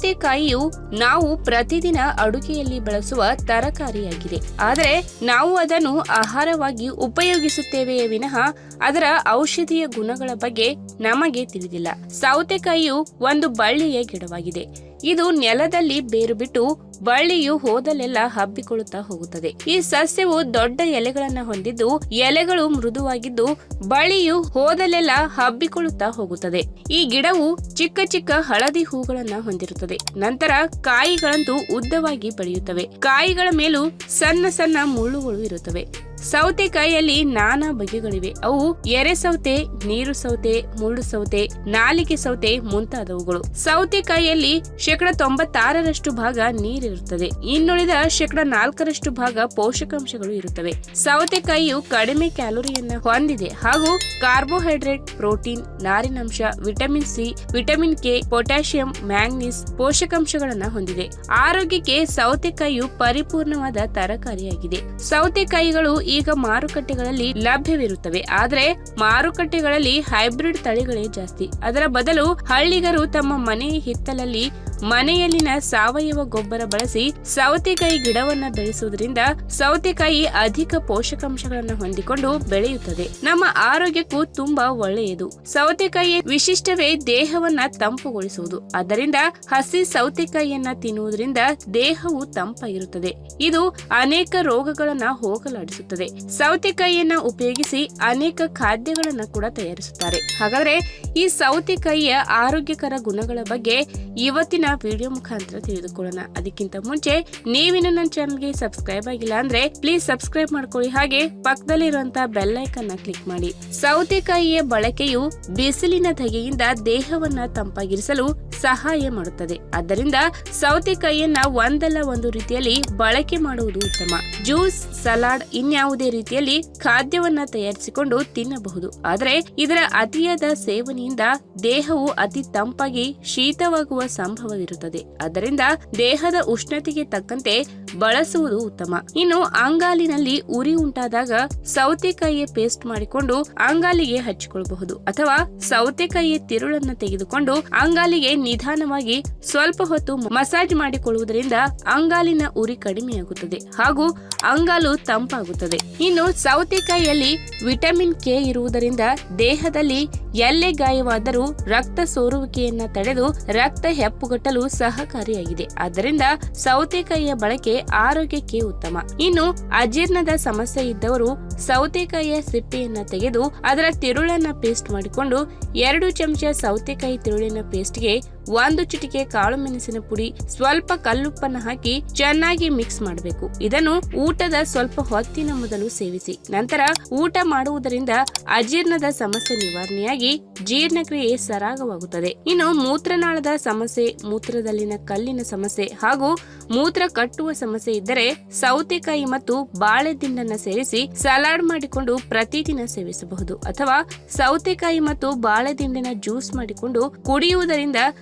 ಸೌತೆಕಾಯಿಯು ನಾವು ಪ್ರತಿದಿನ ಅಡುಗೆಯಲ್ಲಿ ಬಳಸುವ ತರಕಾರಿಯಾಗಿದೆ. ಆದರೆ ನಾವು ಅದನ್ನು ಆಹಾರವಾಗಿ ಉಪಯೋಗಿಸುತ್ತೇವೆಯೇ ವಿನಃ ಅದರ ಔಷಧೀಯ ಗುಣಗಳ ಬಗ್ಗೆ ನಮಗೆ ತಿಳಿದಿಲ್ಲ. ಸೌತೆಕಾಯಿಯು ಒಂದು ಬಳ್ಳಿಯ ಗಿಡವಾಗಿದೆ. ಇದು ನೆಲದಲ್ಲಿ ಬೇರು ಬಿಟ್ಟು ಬಳ್ಳಿಯು ಹೋದಲೆಲ್ಲ ಹಬ್ಬಿಕೊಳ್ಳುತ್ತಾ ಹೋಗುತ್ತದೆ. ಈ ಸಸ್ಯವು ದೊಡ್ಡ ಎಲೆಗಳನ್ನ ಹೊಂದಿದ್ದು ಎಲೆಗಳು ಮೃದುವಾಗಿದ್ದು ಬಳ್ಳಿಯು ಹೋದಲೆಲ್ಲ ಹಬ್ಬಿಕೊಳ್ಳುತ್ತಾ ಹೋಗುತ್ತದೆ. ಈ ಗಿಡವು ಚಿಕ್ಕ ಚಿಕ್ಕ ಹಳದಿ ಹೂಗಳನ್ನ ಹೊಂದಿರುತ್ತದೆ. ನಂತರ ಕಾಯಿಗಳಂತೂ ಉದ್ದವಾಗಿ ಬೆಳೆಯುತ್ತವೆ. ಕಾಯಿಗಳ ಮೇಲೂ ಸಣ್ಣ ಸಣ್ಣ ಮುಳ್ಳುಗಳು ಇರುತ್ತವೆ. ಸೌತೆಕಾಯಿಯಲ್ಲಿ ನಾನಾ ಬಗೆಗಳಿವೆ. ಅವು ಎರೆ ಸೌತೆ, ನೀರು ಸೌತೆ, ಮುಳ್ಳು ಸೌತೆ, ನಾಲಿಗೆ ಸೌತೆ ಮುಂತಾದವುಗಳು. ಸೌತೆಕಾಯಿಯಲ್ಲಿ 96% ಭಾಗ ನೀರಿರುತ್ತದೆ. ಇನ್ನುಳಿದ 4% ಭಾಗ ಪೋಷಕಾಂಶಗಳು ಇರುತ್ತವೆ. ಸೌತೆಕಾಯಿಯು ಕಡಿಮೆ ಕ್ಯಾಲೋರಿಯನ್ನ ಹೊಂದಿದೆ ಹಾಗೂ ಕಾರ್ಬೋಹೈಡ್ರೇಟ್, ಪ್ರೋಟೀನ್, ನಾರಿನಂಶ, vitamin C, vitamin K, potassium, manganese ಪೋಷಕಾಂಶಗಳನ್ನ ಹೊಂದಿದೆ. ಆರೋಗ್ಯಕ್ಕೆ ಸೌತೆಕಾಯಿಯು ಪರಿಪೂರ್ಣವಾದ ತರಕಾರಿಯಾಗಿದೆ. ಸೌತೆಕಾಯಿಗಳು ಈಗ ಮಾರುಕಟ್ಟೆಗಳಲ್ಲಿ ಲಭ್ಯವಿರುತ್ತವೆ. ಆದರೆ ಮಾರುಕಟ್ಟೆಗಳಲ್ಲಿ ಹೈಬ್ರಿಡ್ ತಳಿಗಳೇ ಜಾಸ್ತಿ. ಅದರ ಬದಲು ಹಳ್ಳಿಗರು ತಮ್ಮ ಮನೆಯ ಹಿತ್ತಲಲ್ಲಿ ಮನೆಯಲ್ಲಿನ ಸಾವಯವ ಗೊಬ್ಬರ ಬಳಸಿ ಸೌತೆಕಾಯಿ ಗಿಡವನ್ನ ಬೆಳೆಸುವುದರಿಂದ ಸೌತೆಕಾಯಿ ಅಧಿಕ ಪೋಷಕಾಂಶಗಳನ್ನು ಹೊಂದಿಕೊಂಡು ಬೆಳೆಯುತ್ತದೆ. ನಮ್ಮ ಆರೋಗ್ಯಕ್ಕೂ ತುಂಬಾ ಒಳ್ಳೆಯದು. ಸೌತೆಕಾಯಿ ವಿಶಿಷ್ಟವೇ ದೇಹವನ್ನ ತಂಪುಗೊಳಿಸುವುದು. ಆದ್ದರಿಂದ ಹಸಿ ಸೌತೆಕಾಯಿಯನ್ನ ತಿನ್ನುವುದರಿಂದ ದೇಹವು ತಂಪಾಗಿರುತ್ತದೆ. ಇದು ಅನೇಕ ರೋಗಗಳನ್ನ ಹೋಗಲಾಡಿಸುತ್ತದೆ. ಸೌತೆಕಾಯಿಯನ್ನ ಉಪಯೋಗಿಸಿ ಅನೇಕ ಖಾದ್ಯಗಳನ್ನ ಕೂಡ ತಯಾರಿಸುತ್ತಾರೆ. ಹಾಗಾದ್ರೆ ಈ ಸೌತೆಕಾಯಿಯ ಆರೋಗ್ಯಕರ ಗುಣಗಳ ಬಗ್ಗೆ ಇವತ್ತಿನ ವಿಡಿಯೋ ಮುಖಾಂತರ ತಿಳಿದುಕೊಳ್ಳೋಣ. ಅದಕ್ಕಿಂತ ಮುಂಚೆ ನೀವಿನ್ನು ನನ್ನ ಚಾನಲ್ಗೆ ಸಬ್ಸ್ಕ್ರೈಬ್ ಆಗಿಲ್ಲ ಅಂದ್ರೆ ಪ್ಲೀಸ್ ಸಬ್ಸ್ಕ್ರೈಬ್ ಮಾಡ್ಕೊಳ್ಳಿ. ಹಾಗೆ ಪಕ್ಕದಲ್ಲಿರುವಂತಹ ಬೆಲ್ ಐಕಾನ್ ಕ್ಲಿಕ್ ಮಾಡಿ. ಸೌತೆಕಾಯಿಯ ಬಳಕೆಯು ಬಿಸಿಲಿನ ಧಗೆಯಿಂದ ದೇಹವನ್ನ ತಂಪಾಗಿರಿಸಲು ಸಹಾಯ ಮಾಡುತ್ತದೆ. ಆದ್ದರಿಂದ ಸೌತೆಕಾಯಿಯನ್ನ ಒಂದಲ್ಲ ಒಂದು ರೀತಿಯಲ್ಲಿ ಬಳಕೆ ಮಾಡುವುದು ಉತ್ತಮ. ಜ್ಯೂಸ್, ಸಲಾಡ್, ಇನ್ಯಾವುದೇ ರೀತಿಯಲ್ಲಿ ಖಾದ್ಯವನ್ನ ತಯಾರಿಸಿಕೊಂಡು ತಿನ್ನಬಹುದು. ಆದರೆ ಇದರ ಅತಿಯಾದ ಸೇವನೆಯಿಂದ ದೇಹವು ಅತಿ ತಂಪಾಗಿ ಶೀತವಾಗುವ ಸಂಭವವಿರುತ್ತದೆ. ಆದ್ದರಿಂದ ದೇಹದ ಉಷ್ಣತೆಗೆ ತಕ್ಕಂತೆ ಬಳಸುವುದು ಉತ್ತಮ. ಇನ್ನು ಅಂಗಾಲಿನಲ್ಲಿ ಉರಿ ಉಂಟಾದಾಗ ಸೌತೆಕಾಯಿಯ ಪೇಸ್ಟ್ ಮಾಡಿಕೊಂಡು ಅಂಗಾಲಿಗೆ ಹಚ್ಚಿಕೊಳ್ಳಬಹುದು. ಅಥವಾ ಸೌತೆಕಾಯಿಯ ತಿರುಳನ್ನ ತೆಗೆದುಕೊಂಡು ಅಂಗಾಲಿಗೆ ನಿಧಾನವಾಗಿ ಸ್ವಲ್ಪ ಹೊತ್ತು ಮಸಾಜ್ ಮಾಡಿಕೊಳ್ಳುವುದರಿಂದ ಅಂಗಾಲಿನ ಉರಿ ಕಡಿಮೆಯಾಗುತ್ತದೆ ಹಾಗೂ ಅಂಗಾಲು ತಂಪಾಗುತ್ತದೆ. ಇನ್ನು ಸೌತೆಕಾಯಿಯಲ್ಲಿ ವಿಟಮಿನ್ ಕೆ ಇರುವುದರಿಂದ ದೇಹದಲ್ಲಿ ಎಲ್ಲೇ ಗಾಯವಾದರೂ ರಕ್ತ ಸೋರುವಿಕೆಯನ್ನ ತಡೆದು ರಕ್ತ ಹೆಪ್ಪುಗಟ್ಟಲು ಸಹಕಾರಿಯಾಗಿದೆ. ಆದ್ದರಿಂದ ಸೌತೆಕಾಯಿಯ ಬಳಕೆ ಆರೋಗ್ಯಕ್ಕೆ ಉತ್ತಮ. ಇನ್ನು ಅಜೀರ್ಣದ ಸಮಸ್ಯೆ ಇದ್ದವರು ಸೌತೆಕಾಯಿಯ ಸಿಪ್ಪೆಯನ್ನ ತೆಗೆದು ಅದರ ತಿರುಳನ್ನ ಪೇಸ್ಟ್ ಮಾಡಿಕೊಂಡು 2 ಚಮಚ ಸೌತೆಕಾಯಿ ತಿರುಳಿನ ಪೇಸ್ಟ್ಗೆ 1 ಚಿಟಿಕೆ ಕಾಳು ಮೆಣಸಿನ ಪುಡಿ, ಸ್ವಲ್ಪ ಕಲ್ಲುಪ್ಪನ್ನ ಹಾಕಿ ಚೆನ್ನಾಗಿ ಮಿಕ್ಸ್ ಮಾಡಬೇಕು. ಇದನ್ನು ಊಟದ ಸ್ವಲ್ಪ ಹೊತ್ತಿನ ಮೊದಲು ಸೇವಿಸಿ. ನಂತರ ಊಟ ಮಾಡುವುದರಿಂದ ಅಜೀರ್ಣದ ಸಮಸ್ಯೆ ನಿವಾರಣೆಯಾಗಿ ಜೀರ್ಣಕ್ರಿಯೆ ಸರಾಗವಾಗುತ್ತದೆ. ಇನ್ನು ಮೂತ್ರನಾಳದ ಸಮಸ್ಯೆ, ಮೂತ್ರದಲ್ಲಿನ ಕಲ್ಲಿನ ಸಮಸ್ಯೆ ಹಾಗೂ ಮೂತ್ರ ಕಟ್ಟುವ ಸಮಸ್ಯೆ ಇದ್ದರೆ ಸೌತೆಕಾಯಿ ಮತ್ತು ಬಾಳೆ ದಿಂಡನ್ನ ಸೇರಿಸಿ ಸಲಾಡ್ ಮಾಡಿಕೊಂಡು ಪ್ರತಿದಿನ ಸೇವಿಸಬಹುದು. ಅಥವಾ ಸೌತೆಕಾಯಿ ಮತ್ತು ಬಾಳೆ ದಿಂಡಿನ ಜ್ಯೂಸ್ ಮಾಡಿಕೊಂಡು ಕುಡಿಯುವುದರಿಂದ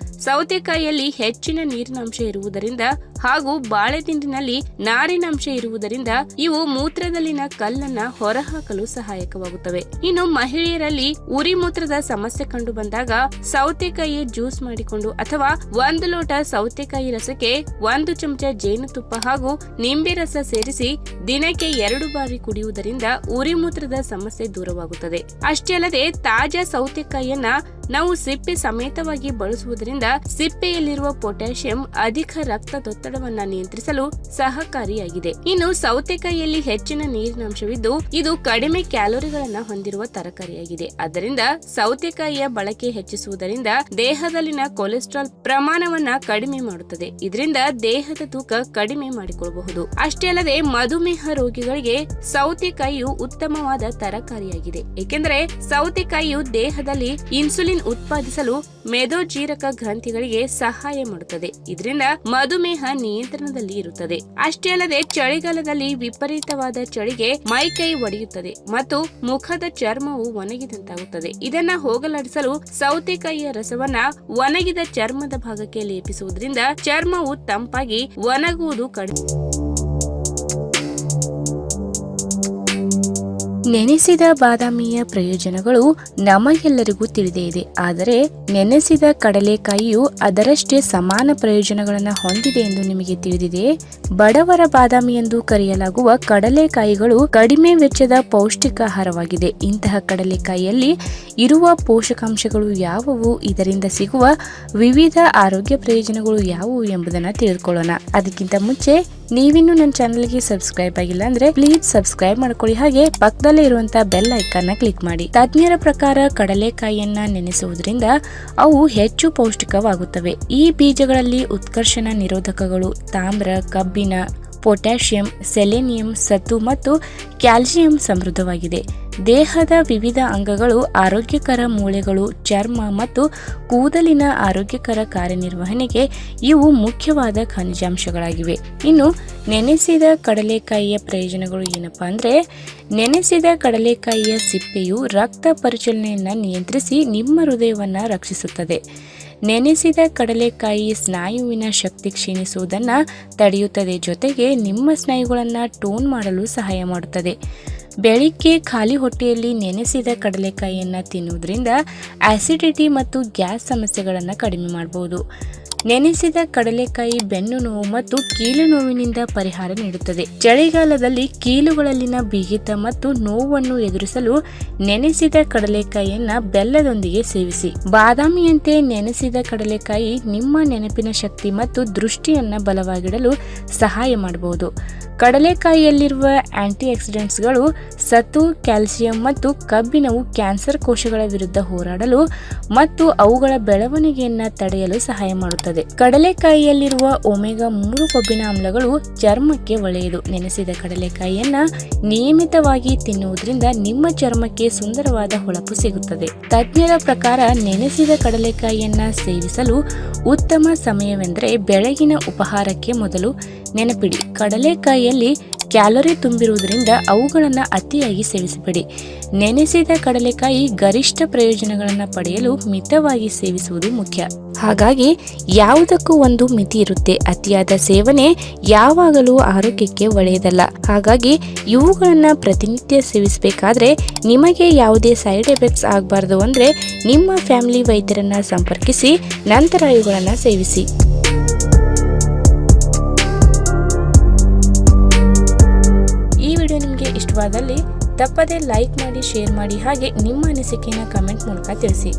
ಸೌತೆಕಾಯಿಯಲ್ಲಿ ಹೆಚ್ಚಿನ ನೀರಿನಾಂಶ ಇರುವುದರಿಂದ ಹಾಗೂ ಬಾಳೆದಿಂಡಿನಲ್ಲಿ ನಾರಿನಾಂಶ ಇರುವುದರಿಂದ ಇವು ಮೂತ್ರದಲ್ಲಿನ ಕಲ್ಲನ್ನ ಹೊರಹಾಕಲು ಸಹಾಯಕವಾಗುತ್ತವೆ. ಇನ್ನು ಮಹಿಳೆಯರಲ್ಲಿ ಉರಿ ಮೂತ್ರದ ಸಮಸ್ಯೆ ಕಂಡು ಬಂದಾಗ ಸೌತೆಕಾಯಿ ಜ್ಯೂಸ್ ಮಾಡಿಕೊಂಡು ಅಥವಾ 1 ಲೋಟ ಸೌತೆಕಾಯಿ ರಸಕ್ಕೆ 1 ಚಮಚ ಜೇನುತುಪ್ಪ ಹಾಗೂ ನಿಂಬೆ ರಸ ಸೇರಿಸಿ ದಿನಕ್ಕೆ 2 ಬಾರಿ ಕುಡಿಯುವುದರಿಂದ ಉರಿ ಮೂತ್ರದ ಸಮಸ್ಯೆ ದೂರವಾಗುತ್ತದೆ. ಅಷ್ಟೇ ಅಲ್ಲದೆ ತಾಜಾ ಸೌತೆಕಾಯಿಯನ್ನ ನಾವು ಸಿಪ್ಪೆ ಸಮೇತವಾಗಿ ಬಳಸುವುದರಿಂದ ಸಿಪ್ಪೆಯಲ್ಲಿರುವ ಪೊಟ್ಯಾಷಿಯಂ ಅಧಿಕ ರಕ್ತದೊತ್ತಡವನ್ನ ನಿಯಂತ್ರಿಸಲು ಸಹಕಾರಿಯಾಗಿದೆ. ಇನ್ನು ಸೌತೆಕಾಯಿಯಲ್ಲಿ ಹೆಚ್ಚಿನ ನೀರಿನಾಂಶವಿದ್ದು ಇದು ಕಡಿಮೆ ಕ್ಯಾಲೋರಿಗಳನ್ನ ಹೊಂದಿರುವ ತರಕಾರಿಯಾಗಿದೆ. ಆದ್ದರಿಂದ ಸೌತೆಕಾಯಿಯ ಬಳಕೆ ಹೆಚ್ಚಿಸುವುದರಿಂದ ದೇಹದಲ್ಲಿನ ಕೊಲೆಸ್ಟ್ರಾಲ್ ಪ್ರಮಾಣವನ್ನ ಕಡಿಮೆ ಮಾಡುತ್ತದೆ. ಇದರಿಂದ ದೇಹದ ತೂಕ ಕಡಿಮೆ ಮಾಡಿಕೊಳ್ಳಬಹುದು. ಅಷ್ಟೇ ಅಲ್ಲದೆ ಮಧುಮೇಹ ರೋಗಿಗಳಿಗೆ ಸೌತೆಕಾಯಿಯು ಉತ್ತಮವಾದ ತರಕಾರಿಯಾಗಿದೆ. ಏಕೆಂದರೆ ಸೌತೆಕಾಯಿಯು ದೇಹದಲ್ಲಿ ಇನ್ಸುಲಿನ್ ಉತ್ಪಾದಿಸಲು ಮೇದೋಜೀರಕ ಗ್ರಂಥಿಗಳಿಗೆ ಸಹಾಯ ಮಾಡುತ್ತದೆ. ಇದರಿಂದ ಮಧುಮೇಹ ನಿಯಂತ್ರಣದಲ್ಲಿ ಇರುತ್ತದೆ. ಅಷ್ಟೇ ಅಲ್ಲದೆ ಚಳಿಗಾಲದಲ್ಲಿ ವಿಪರೀತವಾದ ಚಳಿಗೆ ಮೈಕೈ ಒಡೆಯುತ್ತದೆ ಮತ್ತು ಮುಖದ ಚರ್ಮವು ಒಣಗಿದಂತಾಗುತ್ತದೆ. ಇದನ್ನ ಹೋಗಲಾಡಿಸಲು ಸೌತೆಕಾಯಿಯ ರಸವನ್ನ ಒಣಗಿದ ಚರ್ಮದ ಭಾಗಕ್ಕೆ ಲೇಪಿಸುವುದರಿಂದ ಚರ್ಮವು ತಂಪಾಗಿ ಒಣಗುವುದು ಕಡಿಮೆ. ನೆನೆಸಿದ ಬಾದಾಮಿಯ ಪ್ರಯೋಜನಗಳು ನಮಗೆಲ್ಲರಿಗೂ ತಿಳಿದೇ ಇದೆ. ಆದರೆ ನೆನೆಸಿದ ಕಡಲೆಕಾಯಿಯು ಅದರಷ್ಟೇ ಸಮಾನ ಪ್ರಯೋಜನಗಳನ್ನು ಹೊಂದಿದೆ ಎಂದು ನಿಮಗೆ ತಿಳಿದಿದೆ. ಬಡವರ ಬಾದಾಮಿ ಎಂದು ಕರೆಯಲಾಗುವ ಕಡಲೆಕಾಯಿಗಳು ಕಡಿಮೆ ವೆಚ್ಚದ ಪೌಷ್ಟಿಕ ಆಹಾರವಾಗಿದೆ. ಇಂತಹ ಕಡಲೆಕಾಯಿಯಲ್ಲಿ ಇರುವ ಪೋಷಕಾಂಶಗಳು ಯಾವುವು, ಇದರಿಂದ ಸಿಗುವ ವಿವಿಧ ಆರೋಗ್ಯ ಪ್ರಯೋಜನಗಳು ಯಾವುವು ಎಂಬುದನ್ನು ತಿಳಿದುಕೊಳ್ಳೋಣ. ಅದಕ್ಕಿಂತ ಮುಂಚೆ ನೀವಿನ್ನು ನನ್ನ ಚಾನೆಲ್ಗೆ ಸಬ್ಸ್ಕ್ರೈಬ್ ಆಗಿಲ್ಲ ಅಂದ್ರೆ ಪ್ಲೀಸ್ ಸಬ್ಸ್ಕ್ರೈಬ್ ಮಾಡ್ಕೊಳ್ಳಿ, ಹಾಗೆ ಪಕ್ಕದಲ್ಲೇ ಇರುವಂತಹ ಬೆಲ್ ಐಕಾನ್ ಕ್ಲಿಕ್ ಮಾಡಿ. ತಜ್ಞರ ಪ್ರಕಾರ ಕಡಲೆಕಾಯಿಯನ್ನ ನೆನೆಸುವುದರಿಂದ ಅವು ಹೆಚ್ಚು ಪೌಷ್ಟಿಕವಾಗುತ್ತವೆ. ಈ ಬೀಜಗಳಲ್ಲಿ ಉತ್ಕರ್ಷಣ ನಿರೋಧಕಗಳು, ತಾಮ್ರ, ಕಬ್ಬಿಣ, ಪೊಟ್ಯಾಷಿಯಂ, ಸೆಲೆನಿಯಂ, ಸತು ಮತ್ತು ಕ್ಯಾಲ್ಸಿಯಂ ಸಮೃದ್ಧವಾಗಿದೆ. ದೇಹದ ವಿವಿಧ ಅಂಗಗಳು, ಆರೋಗ್ಯಕರ ಮೂಳೆಗಳು, ಚರ್ಮ ಮತ್ತು ಕೂದಲಿನ ಆರೋಗ್ಯಕರ ಕಾರ್ಯನಿರ್ವಹಣೆಗೆ ಇವು ಮುಖ್ಯವಾದ ಖನಿಜಾಂಶಗಳಾಗಿವೆ. ಇನ್ನು ನೆನೆಸಿದ ಕಡಲೆಕಾಯಿಯ ಪ್ರಯೋಜನಗಳು ಏನಪ್ಪಾ ಅಂದ್ರೆ, ನೆನೆಸಿದ ಕಡಲೆಕಾಯಿಯ ಸಿಪ್ಪೆಯು ರಕ್ತ ಪರಿಚಲನೆಯನ್ನು ನಿಯಂತ್ರಿಸಿ ನಿಮ್ಮ ಹೃದಯವನ್ನು ರಕ್ಷಿಸುತ್ತದೆ. ನೆನೆಸಿದ ಕಡಲೆಕಾಯಿ ಸ್ನಾಯುವಿನ ಶಕ್ತಿ ಕ್ಷೀಣಿಸುವುದನ್ನು ತಡೆಯುತ್ತದೆ, ಜೊತೆಗೆ ನಿಮ್ಮ ಸ್ನಾಯುಗಳನ್ನು ಟೋನ್ ಮಾಡಲು ಸಹಾಯ ಮಾಡುತ್ತದೆ. ಬೆಳಿಗ್ಗೆ ಖಾಲಿ ಹೊಟ್ಟೆಯಲ್ಲಿ ನೆನೆಸಿದ ಕಡಲೆಕಾಯಿಯನ್ನು ತಿನ್ನುವುದರಿಂದ ಆಸಿಡಿಟಿ ಮತ್ತು ಗ್ಯಾಸ್ ಸಮಸ್ಯೆಗಳನ್ನು ಕಡಿಮೆ ಮಾಡಬಹುದು. ನೆನೆಸಿದ ಕಡಲೆಕಾಯಿ ಬೆನ್ನು ನೋವು ಮತ್ತು ಕೀಲು ನೋವಿನಿಂದ ಪರಿಹಾರ ನೀಡುತ್ತದೆ. ಚಳಿಗಾಲದಲ್ಲಿ ಕೀಲುಗಳಲ್ಲಿನ ಬಿಗಿತ ಮತ್ತು ನೋವನ್ನು ಎದುರಿಸಲು ನೆನೆಸಿದ ಕಡಲೆಕಾಯಿಯನ್ನ ಬೆಲ್ಲದೊಂದಿಗೆ ಸೇವಿಸಿ. ಬಾದಾಮಿಯಂತೆ ನೆನೆಸಿದ ಕಡಲೆಕಾಯಿ ನಿಮ್ಮ ನೆನಪಿನ ಶಕ್ತಿ ಮತ್ತು ದೃಷ್ಟಿಯನ್ನ ಬಲವಾಗಿಡಲು ಸಹಾಯ ಮಾಡಬಹುದು. ಕಡಲೆಕಾಯಿಯಲ್ಲಿರುವ ಆಂಟಿ ಆಕ್ಸಿಡೆಂಟ್ಸ್ಗಳು ಸತು, ಕ್ಯಾಲ್ಸಿಯಂ ಮತ್ತು ಕಬ್ಬಿಣವು ಕ್ಯಾನ್ಸರ್ ಕೋಶಗಳ ವಿರುದ್ಧ ಹೋರಾಡಲು ಮತ್ತು ಅವುಗಳ ಬೆಳವಣಿಗೆಯನ್ನು ತಡೆಯಲು ಸಹಾಯ ಮಾಡುತ್ತದೆ. ಕಡಲೆಕಾಯಿಯಲ್ಲಿರುವ ಒಮೆಗಾ 3 ಕೊಬ್ಬಿನ ಆಮ್ಲಗಳು ಚರ್ಮಕ್ಕೆ ಒಳ್ಳೆಯದು. ನೆನೆಸಿದ ಕಡಲೆಕಾಯಿಯನ್ನ ನಿಯಮಿತವಾಗಿ ತಿನ್ನುವುದರಿಂದ ನಿಮ್ಮ ಚರ್ಮಕ್ಕೆ ಸುಂದರವಾದ ಹೊಳಪು ಸಿಗುತ್ತದೆ. ತಜ್ಞರ ಪ್ರಕಾರ ನೆನೆಸಿದ ಕಡಲೆಕಾಯಿಯನ್ನ ಸೇವಿಸಲು ಉತ್ತಮ ಸಮಯವೆಂದರೆ ಬೆಳಗಿನ ಉಪಹಾರಕ್ಕೆ ಮೊದಲು. ನೆನಪಿಡಿ, ಕಡಲೆಕಾಯಿಯಲ್ಲಿ ಕ್ಯಾಲೋರಿ ತುಂಬಿರುವುದರಿಂದ ಅವುಗಳನ್ನು ಅತಿಯಾಗಿ ಸೇವಿಸಬೇಡಿ. ನೆನೆಸಿದ ಕಡಲೆಕಾಯಿ ಗರಿಷ್ಠ ಪ್ರಯೋಜನಗಳನ್ನು ಪಡೆಯಲು ಮಿತವಾಗಿ ಸೇವಿಸುವುದು ಮುಖ್ಯ. ಹಾಗಾಗಿ ಯಾವುದಕ್ಕೂ ಒಂದು ಮಿತಿ ಇರುತ್ತೆ. ಅತಿಯಾದ ಸೇವನೆ ಯಾವಾಗಲೂ ಆರೋಗ್ಯಕ್ಕೆ ಒಳ್ಳೆಯದಲ್ಲ. ಹಾಗಾಗಿ ಇವುಗಳನ್ನು ಪ್ರತಿನಿತ್ಯ ಸೇವಿಸಬೇಕಾದ್ರೆ ನಿಮಗೆ ಯಾವುದೇ ಸೈಡ್ ಎಫೆಕ್ಟ್ಸ್ ಆಗಬಾರ್ದು ಅಂದರೆ ನಿಮ್ಮ ಫ್ಯಾಮಿಲಿ ವೈದ್ಯರನ್ನ ಸಂಪರ್ಕಿಸಿ ನಂತರ ಇವುಗಳನ್ನು ಸೇವಿಸಿ. ನಿಮಗೆ ಇಷ್ಟವಾದಲ್ಲಿ ತಪ್ಪದೇ ಲೈಕ್ ಮಾಡಿ, ಶೇರ್ ಮಾಡಿ, ಹಾಗೆ ನಿಮ್ಮ ಅನಿಸಿಕೆಯನ್ನು ಕಮೆಂಟ್ ಮೂಲಕ ತಿಳಿಸಿ.